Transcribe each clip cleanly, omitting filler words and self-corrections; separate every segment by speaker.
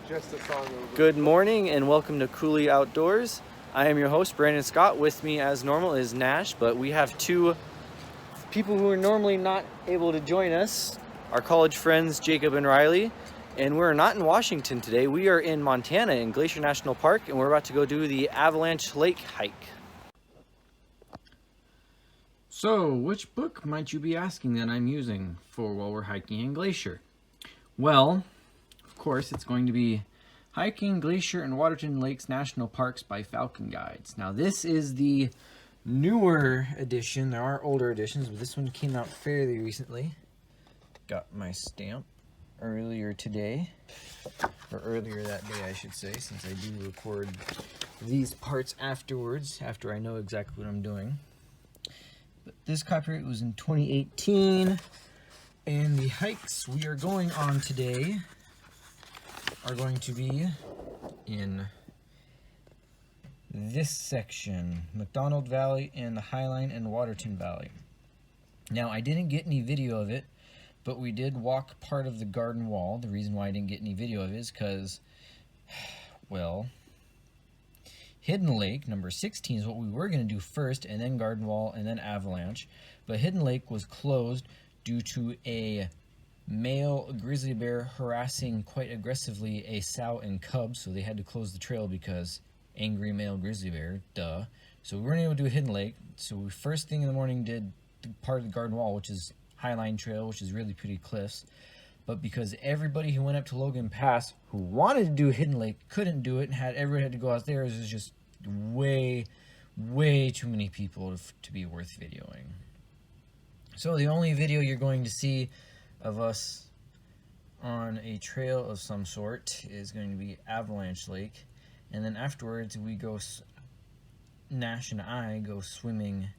Speaker 1: just a song over.
Speaker 2: Good morning and welcome to Cooley Outdoors. I am your host, Brandon Scott. With me as normal is Nash, but we have two people who are normally not able to join us, our college friends, Jacob and Riley. And we're not in Washington today. We are in Montana in Glacier National Park, and we're about to go do the Avalanche Lake hike.
Speaker 3: So, which book might you be asking that I'm using for while we're hiking in Glacier? Well, of course, it's going to be Hiking Glacier and Waterton Lakes National Parks by Falcon Guides. Now, this is the newer edition. There are older editions, but this one came out fairly recently. Got my stamp earlier today, or earlier that day, I should say, since I do record these parts afterwards, after I know exactly what I'm doing. But this copyright was in 2018, and the hikes we are going on today are going to be in this section, McDonald Valley and the Highline and Waterton Valley. Now, I didn't get any video of it, but we did walk part of the garden wall. The reason why I didn't get any video of it is because, well, Hidden Lake, number 16, is what we were going to do first, and then garden wall, and then Avalanche. But Hidden Lake was closed due to a male grizzly bear harassing quite aggressively a sow and cub, so they had to close the trail because angry male grizzly bear, duh. So we weren't able to do Hidden Lake, so we first thing in the morning did part of the garden wall, which is Highline Trail, which is really pretty cliffs. But because everybody who went up to Logan Pass who wanted to do Hidden Lake couldn't do it, and everybody had to go out there, it was just way too many people to be worth videoing. So the only video you're going to see of us on a trail of some sort is going to be Avalanche Lake, and then afterwards we go, Nash and I go swimming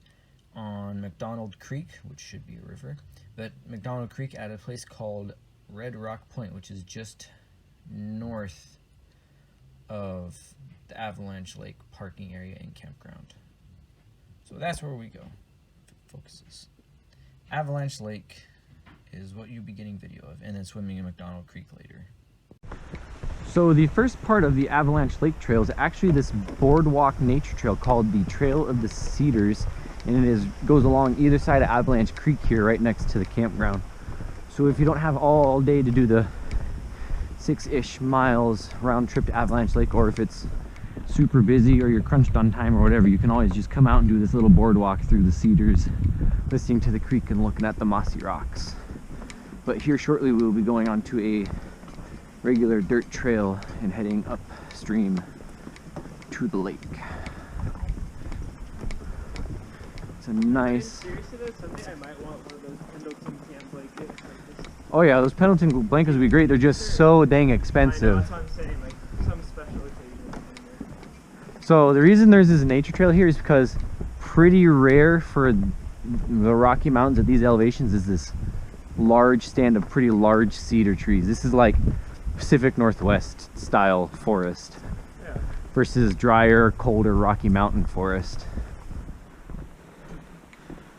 Speaker 3: on McDonald Creek, which should be a river, but McDonald Creek at a place called Red Rock Point, which is just north of the Avalanche Lake parking area and campground. So that's where we go. Focuses. Avalanche Lake is what you'll be getting video of, and then swimming in McDonald Creek later.
Speaker 2: So the first part of the Avalanche Lake Trail is actually this boardwalk nature trail called the Trail of the Cedars, and it goes along either side of Avalanche Creek here, right next to the campground. So if you don't have all day to do the 6-ish miles round trip to Avalanche Lake, or if it's super busy or you're crunched on time or whatever, you can always just come out and do this little boardwalk through the cedars, listening to the creek and looking at the mossy rocks. But here shortly we will be going on to a regular dirt trail and heading upstream to the lake. It's a nice...
Speaker 1: Someday I might want one of those Pendleton camp blankets.
Speaker 2: Oh yeah, those Pendleton blankets would be great. They're just so dang expensive.
Speaker 1: I know, that's what I'm saying, like some special occasion.
Speaker 2: So the reason there's this nature trail here is because pretty rare for the Rocky Mountains at these elevations is this large stand of pretty large cedar trees. This is like Pacific Northwest style forest, yeah, versus drier, colder Rocky Mountain forest.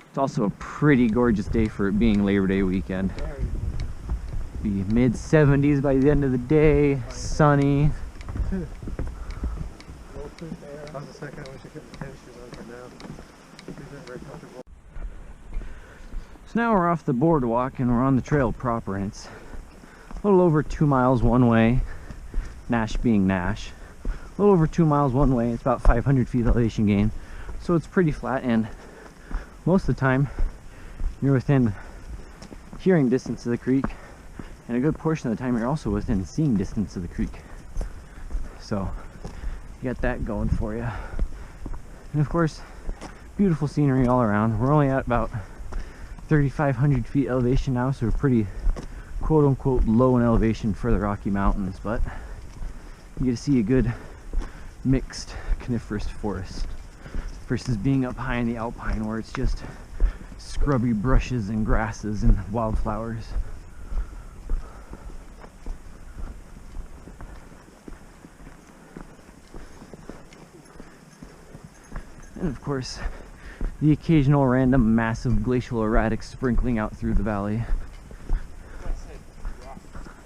Speaker 2: It's also a pretty gorgeous day for it being Labor Day weekend. Be mid-70s by the end of the day, sunny.
Speaker 1: How's the second? I wish I kept the tennis shoes on for now. These aren't very comfortable.
Speaker 2: So now we're off the boardwalk and we're on the trail proper, and it's a little over 2 miles one way, Nash being Nash. A little over 2 miles one way, it's about 500 feet elevation gain. So it's pretty flat, and most of the time you're within hearing distance of the creek, and a good portion of the time you're also within seeing distance of the creek. So you got that going for you. And of course, beautiful scenery all around. We're only at about 3,500 feet elevation now, so we're pretty quote-unquote low in elevation for the Rocky Mountains, but you get to see a good mixed coniferous forest versus being up high in the alpine where it's just scrubby brushes and grasses and wildflowers. And of course, the occasional random massive glacial erratic sprinkling out through the valley.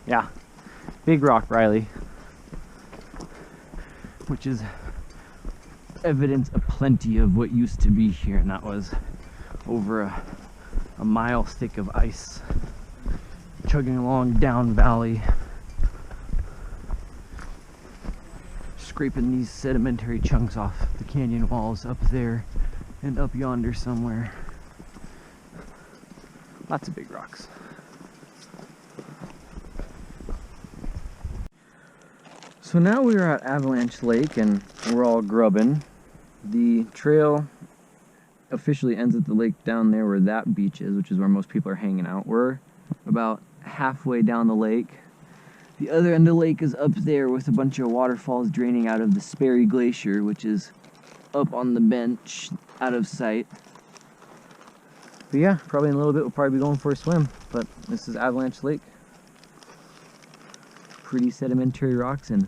Speaker 2: Yeah, big rock, Riley. which is evidence aplenty of what used to be here, and that was over a mile thick of ice chugging along down valley, scraping these sedimentary chunks off the canyon walls up there and up yonder somewhere. Lots of big rocks. So now we are at Avalanche Lake and we're all grubbing. The trail officially ends at the lake down there where that beach is, which is where most people are hanging out. We're about halfway down the lake. The other end of the lake is up there with a bunch of waterfalls draining out of the Sperry Glacier, which is up on the bench out of sight. But yeah, probably in a little bit we'll probably be going for a swim. But this is Avalanche Lake. Pretty sedimentary rocks and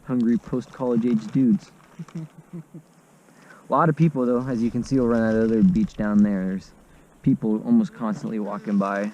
Speaker 2: hungry post-college age dudes. A lot of people though, as you can see over on that other beach down there. There's people almost constantly walking by.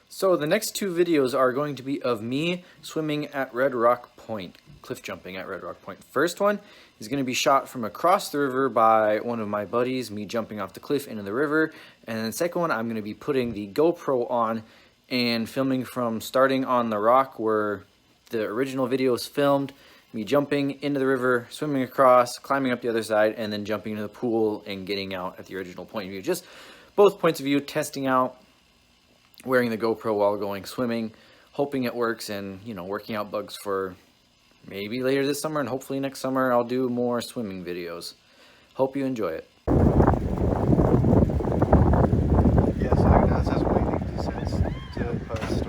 Speaker 3: So the next two videos are going to be of me swimming at Red Rock Point, cliff jumping at Red Rock Point. First one is going to be shot from across the river by one of my buddies, me jumping off the cliff into the river. And then the second one, I'm going to be putting the GoPro on and filming from starting on the rock where the original video was filmed, me jumping into the river, swimming across, climbing up the other side, and then jumping into the pool and getting out at the original point of view. Just both points of view, testing out, wearing the GoPro while going swimming, hoping it works, and, you know, working out bugs for maybe later this summer, and hopefully next summer I'll do more swimming videos. Hope you enjoy it.
Speaker 1: Yeah, so that says waiting descents to post.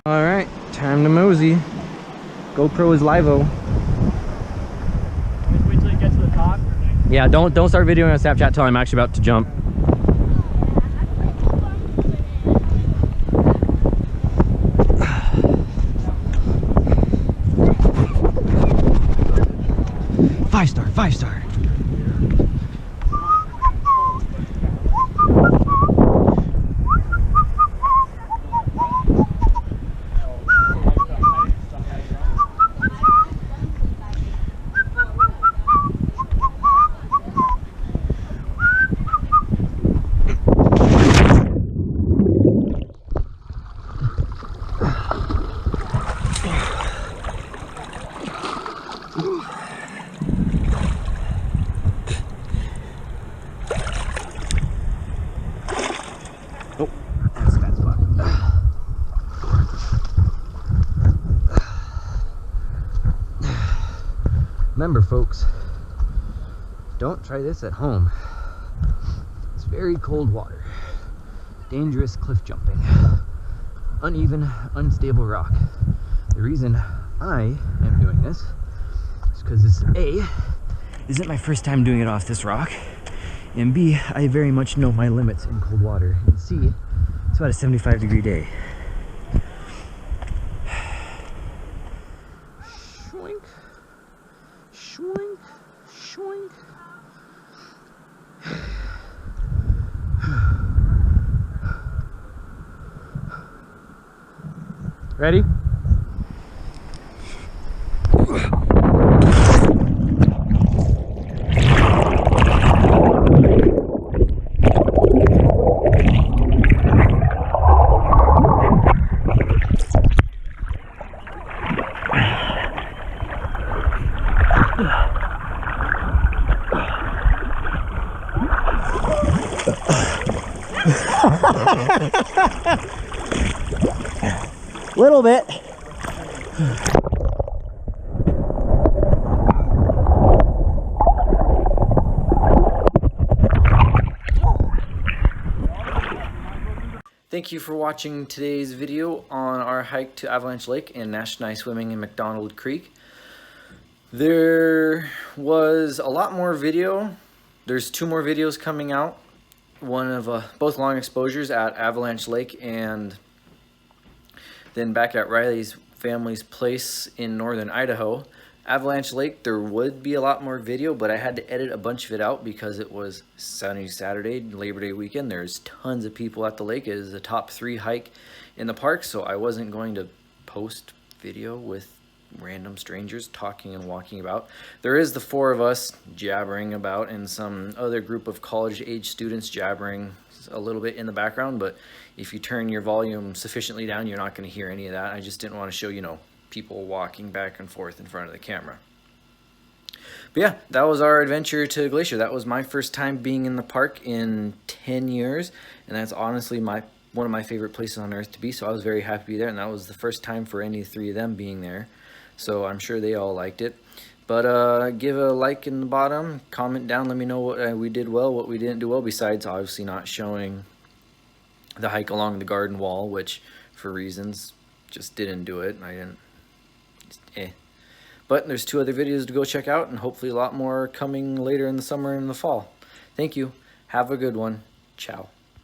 Speaker 2: All right, time to mosey. GoPro is live-o.
Speaker 4: Wait till you get to the top.
Speaker 2: Yeah, don't start videoing on Snapchat till I'm actually about to jump. Five star. Remember, folks, don't try this at home. It's very cold water, dangerous cliff jumping, uneven, unstable rock. The reason I am doing this is because this A, isn't my first time doing it off this rock, and B, I very much know my limits in cold water, and C, it's about a 75-degree day. Shwink. Shwink, shwink. Ready? Little bit.
Speaker 3: Thank you for watching today's video on our hike to Avalanche Lake and Nash and I swimming in McDonald Creek. There was a lot more video. There's 2 more videos coming out. One of both long exposures at Avalanche Lake and then back at Riley's family's place in northern Idaho. Avalanche Lake, there would be a lot more video, but I had to edit a bunch of it out because it was sunny Saturday, Labor Day weekend. There's tons of people at the lake. It is the top 3 hike in the park, so I wasn't going to post video with random strangers talking and walking about. There is the 4 of us jabbering about and some other group of college-age students jabbering a little bit in the background, but if you turn your volume sufficiently down, you're not going to hear any of that. I just didn't want to show, you know, people walking back and forth in front of the camera. But yeah, that was our adventure to Glacier. That was my first time being in the park in 10 years, and that's honestly one of my favorite places on earth to be, so I was very happy to be there, and that was the first time for any 3 of them being there, so I'm sure they all liked it. But give a like in the bottom, comment down, let me know what we did well, what we didn't do well, besides obviously not showing the hike along the garden wall, which for reasons just didn't do it. I didn't, But there's 2 other videos to go check out, and hopefully a lot more coming later in the summer and the fall. Thank you. Have a good one. Ciao.